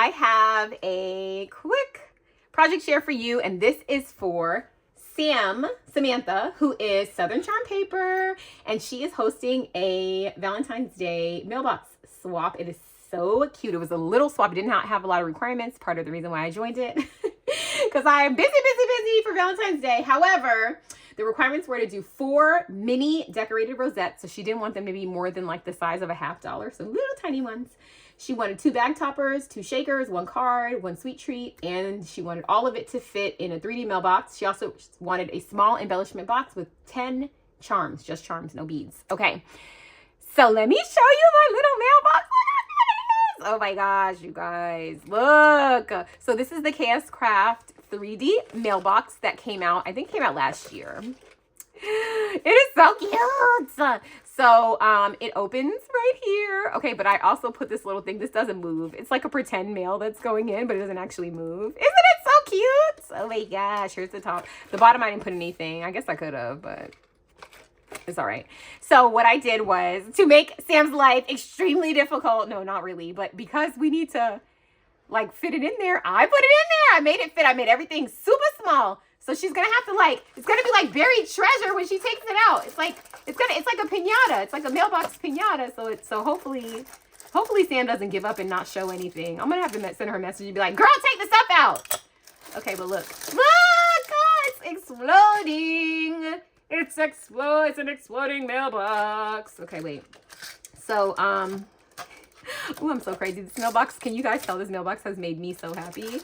I have a quick project share for you, and this is for Samantha, who is Southern Charm Paper, and she is hosting a Valentine's Day mailbox swap. It is so cute. It was a little swap. It did not have a lot of requirements. Part of the reason why I joined it, because I'm busy for Valentine's Day. However, the requirements were to do 4 mini decorated rosettes. So she didn't want them to be more than like the size of a $50, so little tiny ones. She wanted 2 bag toppers, 2 shakers, 1 card, 1 sweet treat, and she wanted all of it to fit in a 3D mailbox. She also wanted a small embellishment box with 10 charms, just charms, no beads. Okay, so let me show you my little mailbox. Oh my gosh, you guys, look. So this is the KS Craft 3D mailbox that came out, I think it came out last year. It is so cute. So it opens right here. Okay, but I also put this little thing. This doesn't move. It's like a pretend mail that's going in, but it doesn't actually move. Isn't it so cute? Oh my gosh, here's the top. The bottom I didn't put anything. I guess I could have, but it's all right. So what I did was to make Sam's life extremely difficult. No, not really, but because we need to like fit it in there, I put it in there. I made it fit. I made everything super small. So she's gonna have to like, it's gonna be like buried treasure when she takes it out. It's like a piñata. It's like a mailbox piñata. So hopefully Sam doesn't give up and not show anything. I'm gonna have to send her a message and be like, girl, take the stuff out. Okay, but look, it's exploding. It's an exploding mailbox. Okay, wait. So, oh, I'm so crazy. This mailbox, can you guys tell this mailbox has made me so happy?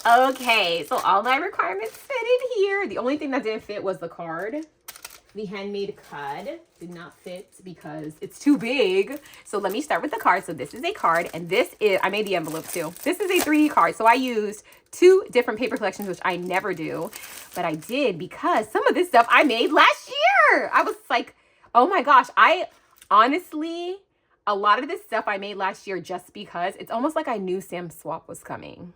Okay, so all my requirements fit in here. The only thing that didn't fit was the card. The handmade card did not fit because it's too big. So let me start with the card. So this is a card, and this is, I made the envelope too. This is a 3D card. So I used 2 different paper collections, which I never do, but I did because some of this stuff I made last year. I was like, oh my gosh, I honestly, a lot of this stuff I made last year just because it's almost like I knew Sam's swap was coming.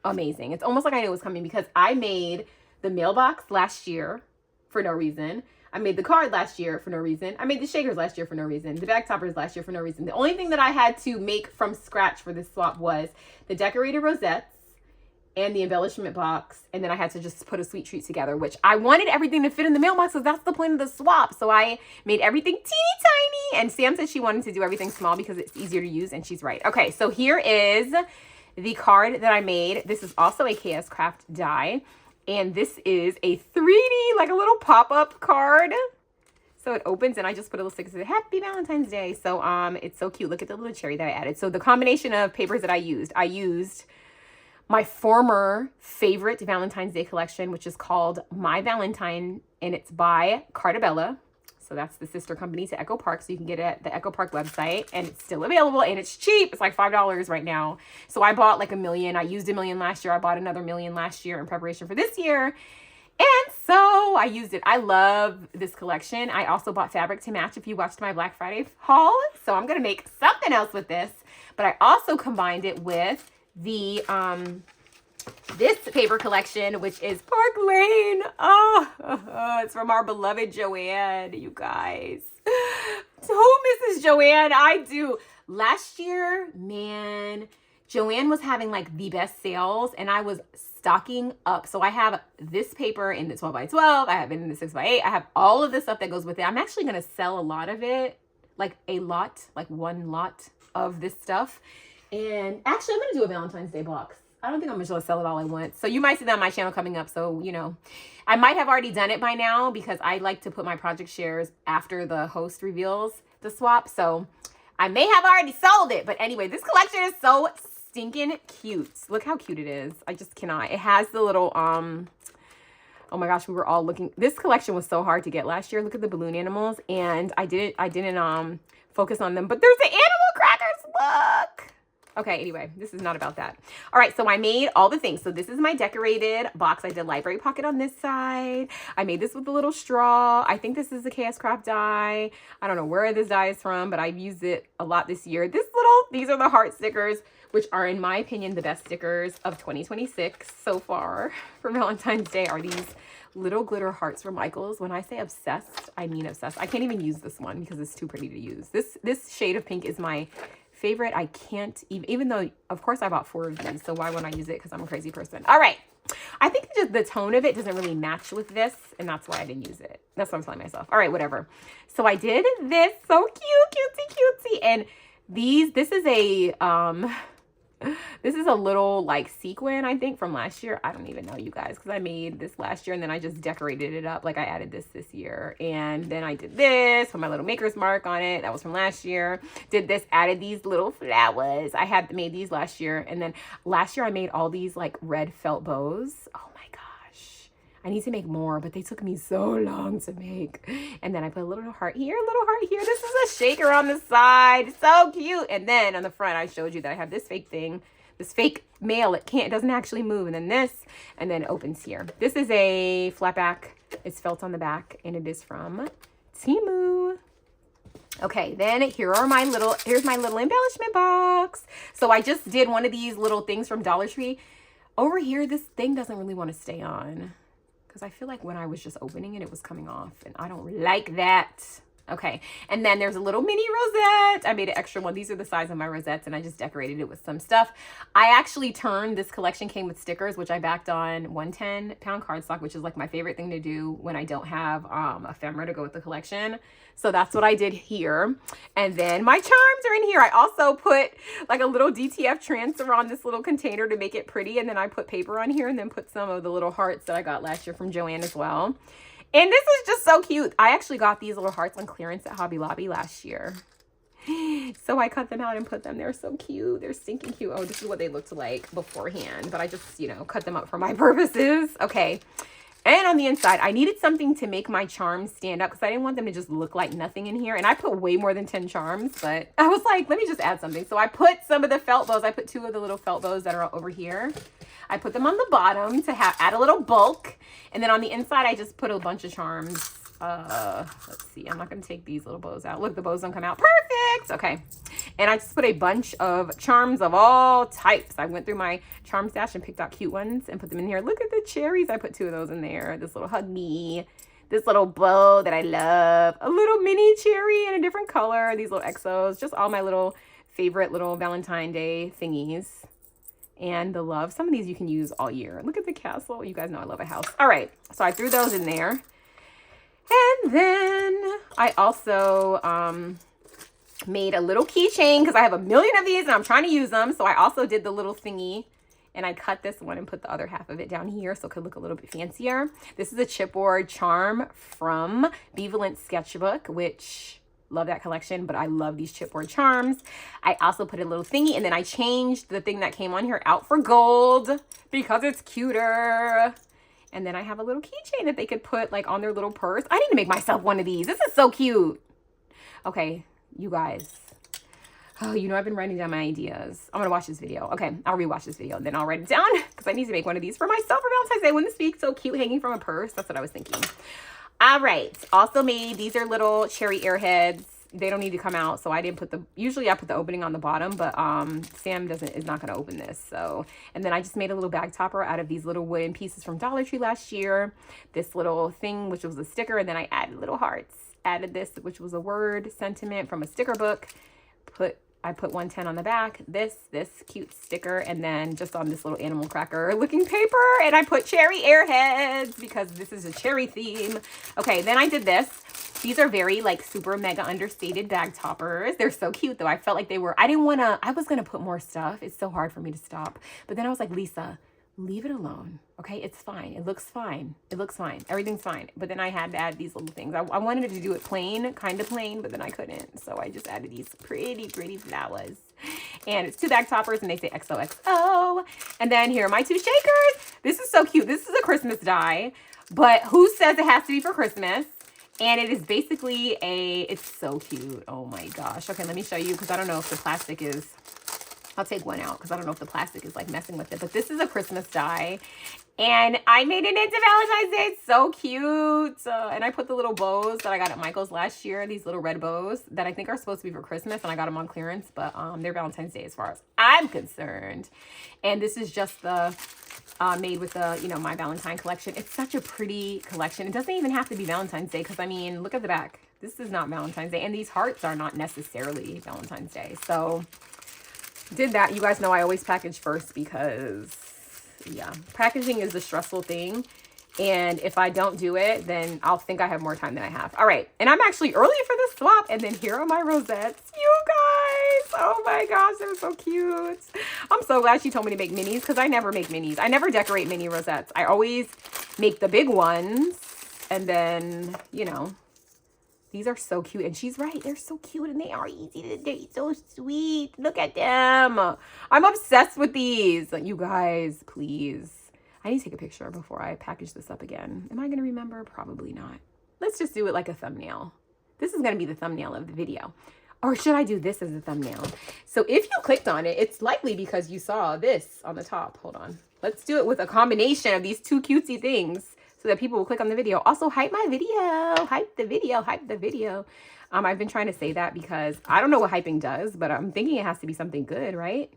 Amazing. It's almost like I knew it was coming because I made the mailbox last year for no reason. I made the card last year for no reason. I made the shakers last year for no reason. The bag toppers last year for no reason. The only thing that I had to make from scratch for this swap was the decorated rosettes and the embellishment box. And then I had to just put a sweet treat together, which I wanted everything to fit in the mailbox because that's the point of the swap. So I made everything teeny tiny. And Sam said she wanted to do everything small because it's easier to use, and she's right. Okay, so here is the card that I made. This is also a KS Craft die. And this is a 3D, like a little pop-up card. So it opens and I just put a little sticker that says Happy Valentine's Day. So it's so cute. Look at the little cherry that I added. So the combination of papers that I used my former favorite Valentine's Day collection, which is called My Valentine, and it's by Cartabella. So that's the sister company to Echo Park. So you can get it at the Echo Park website, and it's still available, and it's cheap. It's like $5 right now. So I bought like 1 million. I used 1 million last year. I bought another 1 million last year in preparation for this year. And so I used it. I love this collection. I also bought fabric to match if you watched my Black Friday haul. So I'm going to make something else with this. But I also combined it with the this paper collection, which is Park Lane. It's from our beloved Joanne, you guys. Who misses Joanne? I do. Last year, man, Joanne was having like the best sales, and I was stocking up. So I have this paper in the 12x12. I have it in the 6x8. I have all of the stuff that goes with it. I'm actually going to sell a lot of it, like one lot of this stuff. And actually, I'm going to do a Valentine's Day box. I don't think I'm just going to sell it all at once. So you might see that on my channel coming up. So, you know, I might have already done it by now because I like to put my project shares after the host reveals the swap. So I may have already sold it. But anyway, this collection is so stinking cute. Look how cute it is. I just cannot. It has the little, oh my gosh, we were all looking. This collection was so hard to get last year. Look at the balloon animals. And I didn't focus on them. But there's the animal crackers. Look. Okay, anyway, this is not about that. All right, so I made all the things. So this is my decorated box. I did library pocket on this side. I made this with a little straw. I think this is the KS Craft die. I don't know where this die is from, but I've used it a lot this year. These are the heart stickers, which are, in my opinion, the best stickers of 2026 so far for Valentine's Day, are these little glitter hearts from Michaels. When I say obsessed, I mean obsessed. I can't even use this one because it's too pretty to use. This shade of pink is my favorite. I can't even though, of course, I bought 4 of these. So why wouldn't I use it? Because I'm a crazy person. All right. I think just the tone of it doesn't really match with this. And that's why I didn't use it. That's what I'm telling myself. All right, whatever. So I did this. So cute, cutesy. And this is a, this is a little like sequin, I think, from last year. I don't even know, you guys, because I made this last year and then I just decorated it up. Like I added this year. And then I did this with my little maker's mark on it. That was from last year. Did this, added these little flowers. I had made these last year. And then last year I made all these like red felt bows. Oh my gosh. I need to make more, but they took me so long to make. And then I put a little heart here, a little heart here. This is a shaker on the side. So cute. And then on the front, I showed you that I have this fake thing, this fake mail. It doesn't actually move. And then this, and then it opens here. This is a flat back. It's felt on the back, and it is from Temu. Okay, then here's my little embellishment box. So I just did one of these little things from Dollar Tree. Over here, this thing doesn't really want to stay on, because I feel like when I was just opening it, it was coming off, and I don't like that. Okay, and then there's a little mini rosette. I made an extra one. These are the size of my rosettes, and I just decorated it with some stuff. I actually turned, this collection came with stickers, which I backed on 110-pound cardstock, which is like my favorite thing to do when I don't have ephemera to go with the collection. So that's what I did here. And then my charms are in here. I also put like a little DTF transfer on this little container to make it pretty. And then I put paper on here and then put some of the little hearts that I got last year from Joanne as well. And this is just so cute. I actually got these little hearts on clearance at Hobby Lobby last year. So I cut them out and put them. They're so cute. They're stinking cute. Oh, this is what they looked like beforehand. But I just, you know, cut them up for my purposes. Okay. And on the inside, I needed something to make my charms stand up because I didn't want them to just look like nothing in here. And I put way more than 10 charms, but I was like, let me just add something. So I put some of the felt bows. I put 2 of the little felt bows that are over here. I put them on the bottom to add a little bulk. And then on the inside, I just put a bunch of charms. Let's see. I'm not going to take these little bows out. Look, the bows don't come out. Perfect. Okay. And I just put a bunch of charms of all types. I went through my charm stash and picked out cute ones and put them in here. Look at the cherries. I put 2 of those in there. This little hug me. This little bow that I love. A little mini cherry in a different color. These little exos. Just all my little favorite little Valentine Day thingies. And the love. Some of these you can use all year. Look at the castle. You guys know I love a house. All right. So I threw those in there. And then I also made a little keychain because I have a million of these and I'm trying to use them. So I also did the little thingy and I cut this one and put the other half of it down here so it could look a little bit fancier. This is a chipboard charm from Vday Sketchbook, which love that collection, but I love these chipboard charms. I also put a little thingy and then I changed the thing that came on here out for gold because it's cuter. And then I have a little keychain that they could put like on their little purse. I need to make myself one of these. This is so cute. Okay, you guys. Oh, you know I've been writing down my ideas. I'm going to watch this video. Okay, I'll rewatch this video and then I'll write it down because I need to make one of these for myself for Valentine's Day. Wouldn't this be so cute hanging from a purse? That's what I was thinking. All right. Also made, these are little cherry airheads. They don't need to come out, so I didn't put the, usually I put the opening on the bottom, but Sam is not going to open this. So, and then I just made a little bag topper out of these little wooden pieces from Dollar Tree last year. This little thing, which was a sticker, and then I added little hearts. Added this, which was a word sentiment from a sticker book. I put 110 on the back, this cute sticker, and then just on this little animal cracker looking paper, and I put cherry airheads because this is a cherry theme. Okay, then I did this. These are very like super mega understated bag toppers. They're so cute though. I felt like they were, I was gonna put more stuff. It's so hard for me to stop. But then I was like, Lisa, leave it alone. Okay, it's fine. It looks fine. It looks fine. Everything's fine. But then I had to add these little things. I wanted to do it plain, kind of plain, but then I couldn't. So I just added these pretty, pretty flowers. And it's 2 bag toppers and they say XOXO. And then here are my 2 shakers. This is so cute. This is a Christmas die, but who says it has to be for Christmas? And it is basically it's so cute. Oh my gosh. Okay, let me show you because I don't know if the plastic is, I'll take one out because I don't know if the plastic is like messing with it. But this is a Christmas die. And I made it into Valentine's Day. It's so cute. And I put the little bows that I got at Michael's last year. These little red bows that I think are supposed to be for Christmas. And I got them on clearance. But they're Valentine's Day as far as I'm concerned. And this is just the made with the, you know, my Valentine collection. It's such a pretty collection. It doesn't even have to be Valentine's Day because, I mean, look at the back. This is not Valentine's Day. And these hearts are not necessarily Valentine's Day. So did that. You guys know I always package first because, yeah, packaging is a stressful thing. And if I don't do it, then I'll think I have more time than I have. All right. And I'm actually early for this swap. And then here are my rosettes. You guys. Oh my gosh. They're so cute. I'm so glad she told me to make minis because I never make minis. I never decorate mini rosettes. I always make the big ones. And then, you know, these are so cute. And she's right. They're so cute and they are easy to do. So sweet. Look at them. I'm obsessed with these. You guys, please. I need to take a picture before I package this up again. Am I going to remember? Probably not. Let's just do it like a thumbnail. This is going to be the thumbnail of the video. Or should I do this as a thumbnail? So if you clicked on it, it's likely because you saw this on the top. Hold on. Let's do it with a combination of these two cutesy things so that people will click on the video. Also, hype my video. Hype the video. Hype the video. I've been trying to say that because I don't know what hyping does, but I'm thinking it has to be something good, right?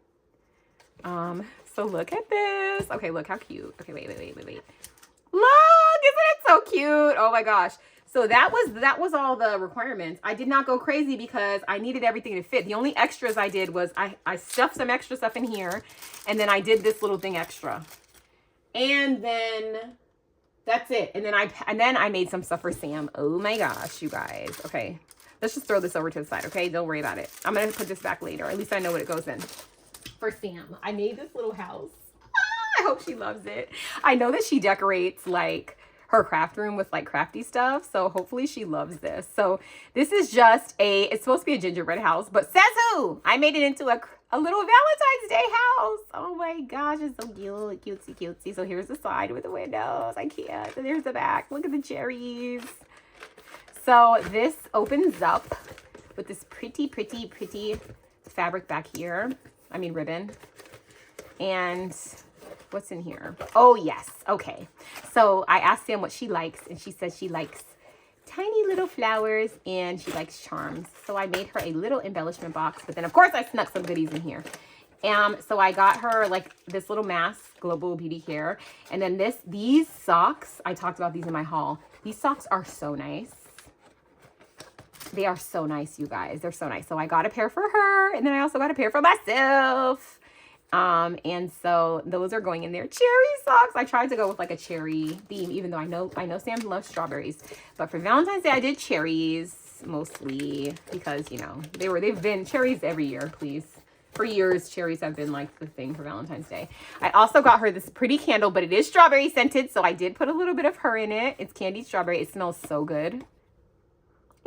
So look at this. Okay, look how cute. Okay, wait. Look, isn't it so cute? Oh my gosh. So that was all the requirements. I did not go crazy because I needed everything to fit. The only extras I did was I stuffed some extra stuff in here, and then I did this little thing extra. And then that's it. And then I made some stuff for Sam. Oh my gosh, you guys. Okay. Let's just throw this over to the side, okay? Don't worry about it. I'm going to put this back later. At least I know what it goes in. For Sam, I made this little house. I hope she loves it. I know that she decorates like her craft room with like crafty stuff, so hopefully she loves this. So this is just it's supposed to be a gingerbread house, but says who? I made it into a little Valentine's Day house. Oh my gosh, it's so cute, cutesy. So here's the side with the windows. I can't. And there's the back. Look at the cherries. So this opens up with this pretty fabric back here. I mean ribbon. And what's in here? Oh yes. Okay. So I asked Sam what she likes, and she said she likes tiny little flowers and she likes charms. So I made her a little embellishment box, but then of course I snuck some goodies in here. So I got her like this little mask, Global Beauty Care, and then these socks. I talked about these in my haul. These socks are so nice. They are so nice, you guys. They're so nice. So I got a pair for her, and then I also got a pair for myself. And so those are going in there. Cherry socks. I tried to go with like a cherry theme, even though I know Sam loves strawberries. But for Valentine's Day, I did cherries mostly because, you know, they've been cherries every year, please. For years, cherries have been like the thing for Valentine's Day. I also got her this pretty candle, but it is strawberry scented, so I did put a little bit of her in it. It's candied strawberry. It smells so good.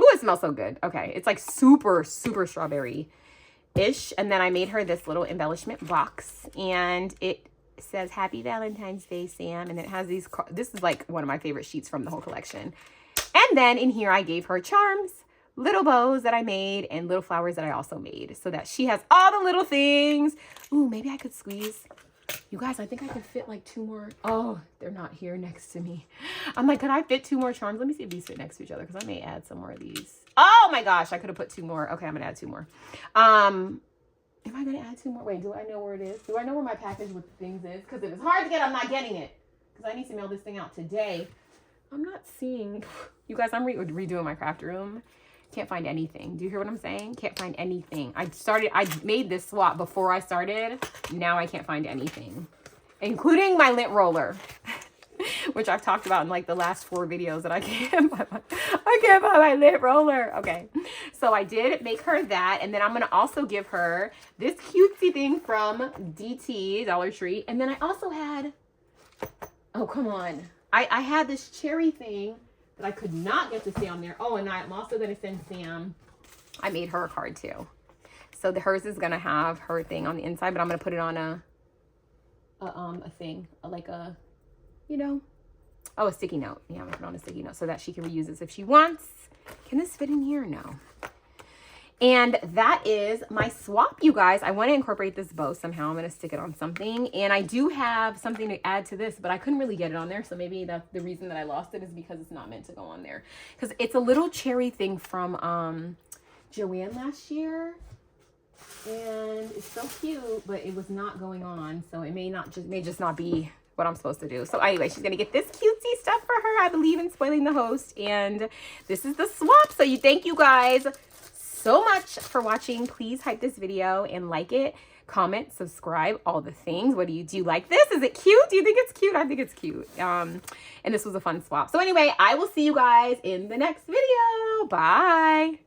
Ooh, it smells so good. Okay, it's like super strawberry-ish. And then I made her this little embellishment box, and it says Happy Valentine's Day, Sam. And it has these, this is like one of my favorite sheets from the whole collection. And then in here, I gave her charms, little bows that I made, and little flowers that I also made, so that she has all the little things. Ooh, maybe I could squeeze. You guys, I think I could fit like 2 more. Oh, they're not here next to me. I'm like, could I fit 2 more charms? Let me see if these fit next to each other, because I may add some more of these. Oh my gosh, I could have put 2 more. Okay, I'm gonna add 2 more. Am I gonna add 2 more? Wait, do I know where it is? Do I know where my package with things is? Because if it's hard to get, I'm not getting it. Because I need to mail this thing out today. I'm not seeing. You guys, I'm redoing my craft room. Can't find anything. Do you hear what I'm saying? Can't find anything. I made this swap before I started. Now I can't find anything, including my lint roller, which I've talked about in like the last 4 videos that I can't find my lint roller. Okay. So I did make her that. And then I'm going to also give her this cutesy thing from DT, Dollar Tree. And then I also had, oh, come on. I had this cherry thing that I could not get to stay on there. Oh, and I'm also going to send Sam. I made her a card too. So hers is going to have her thing on the inside, but I'm going to put it on a thing, like a, you know, oh, a sticky note. Yeah, I'm going to put it on a sticky note so that she can reuse this if she wants. Can this fit in here? No. And that is my swap, you guys. I want to incorporate this bow somehow. I'm going to stick it on something. And I do have something to add to this, but I couldn't really get it on there. So maybe that's the reason that I lost it, is because it's not meant to go on there. Because it's a little cherry thing from Joanne last year. And it's so cute, but it was not going on. So it may just not be what I'm supposed to do. So anyway, she's going to get this cutesy stuff for her. I believe in spoiling the host. And this is the swap. So thank you guys so much for watching. Please hype this video and like it. comment, subscribe, all the things. What do you like this? Is it cute? Do you think it's cute? I think it's cute. And this was a fun swap. So anyway, I will see you guys in the next video. Bye.